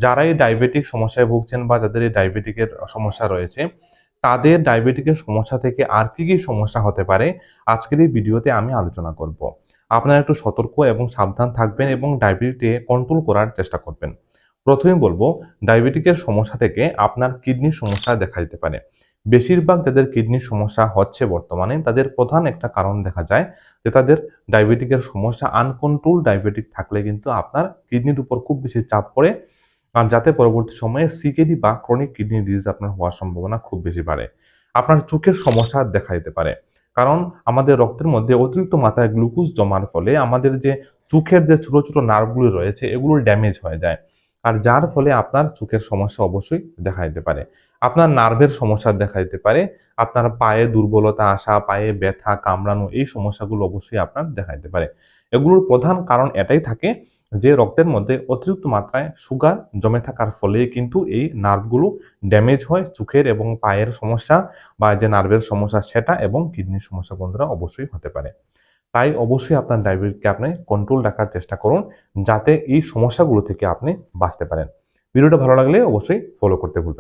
যারা এই ডায়াবেটিক সমস্যায় ভুগছেন বা যাদের এই ডায়াবেটিকের সমস্যা রয়েছে, তাদের ডায়াবেটিকের সমস্যা থেকে আর কি কি সমস্যা হতে পারে আজকের এই ভিডিওতে আমি আলোচনা করব। আপনারা একটু সতর্ক এবং সাবধান থাকবেন এবং ডায়াবেটিসকে কন্ট্রোল করার চেষ্টা করবেন। প্রথমে বলবো, ডায়াবেটিকের সমস্যা থেকে আপনার কিডনির সমস্যা দেখা দিতে পারে। বেশিরভাগ যাদের কিডনির সমস্যা হচ্ছে বর্তমানে, তাদের প্রধান একটা কারণ দেখা যায় যে তাদের ডায়াবেটিকের সমস্যা, আনকন্ট্রোল ডায়াবেটিক থাকলে কিন্তু আপনার কিডনির উপর খুব বেশি চাপ পড়ে, আর যাতে পরবর্তী সময়ে সিকেডি বা ক্রনিক কিডনি ডিজিজ আপনার হওয়ার সম্ভাবনা খুব বেশি বাড়ে। আপনার চোখের সমস্যা দেখা দিতে পারে, কারণ আমাদের রক্তের মধ্যে অতিরিক্ত মাত্রায় গ্লুকোজ জমার ফলে আমাদের যে চোখের যে ছোট ছোট নার্ভগুলো রয়েছে এগুলো ড্যামেজ হয়ে যায়, আর যার ফলে আপনার চোখের সমস্যা অবশ্যই দেখা দিতে পারে। আপনার নার্ভের সমস্যা দেখা দিতে পারে, আপনার পায়ে দুর্বলতা আসা, পায়ে ব্যথা, কামড়ানো, এই সমস্যাগুলো অবশ্যই আপনার দেখা দিতে পারে। এগুলোর প্রধান কারণ এটাই থাকে যে রক্তের মধ্যে অতিরিক্ত মাত্রায় সুগার জমে থাকার ফলে কিন্তু এই নার্ভগুলো ড্যামেজ হয়। চোখের এবং পায়ের সমস্যা বা যে নার্ভের সমস্যা সেটা এবং কিডনির সমস্যা বন্ধুরা অবশ্যই হতে পারে। তাই অবশ্যই আপনার ডায়াবেটিসকে আপনি কন্ট্রোল রাখার চেষ্টা করুন, যাতে এই সমস্যাগুলো থেকে আপনি বাঁচতে পারেন। ভিডিওটা ভালো লাগলে অবশ্যই ফলো করতে ভুলবেন না।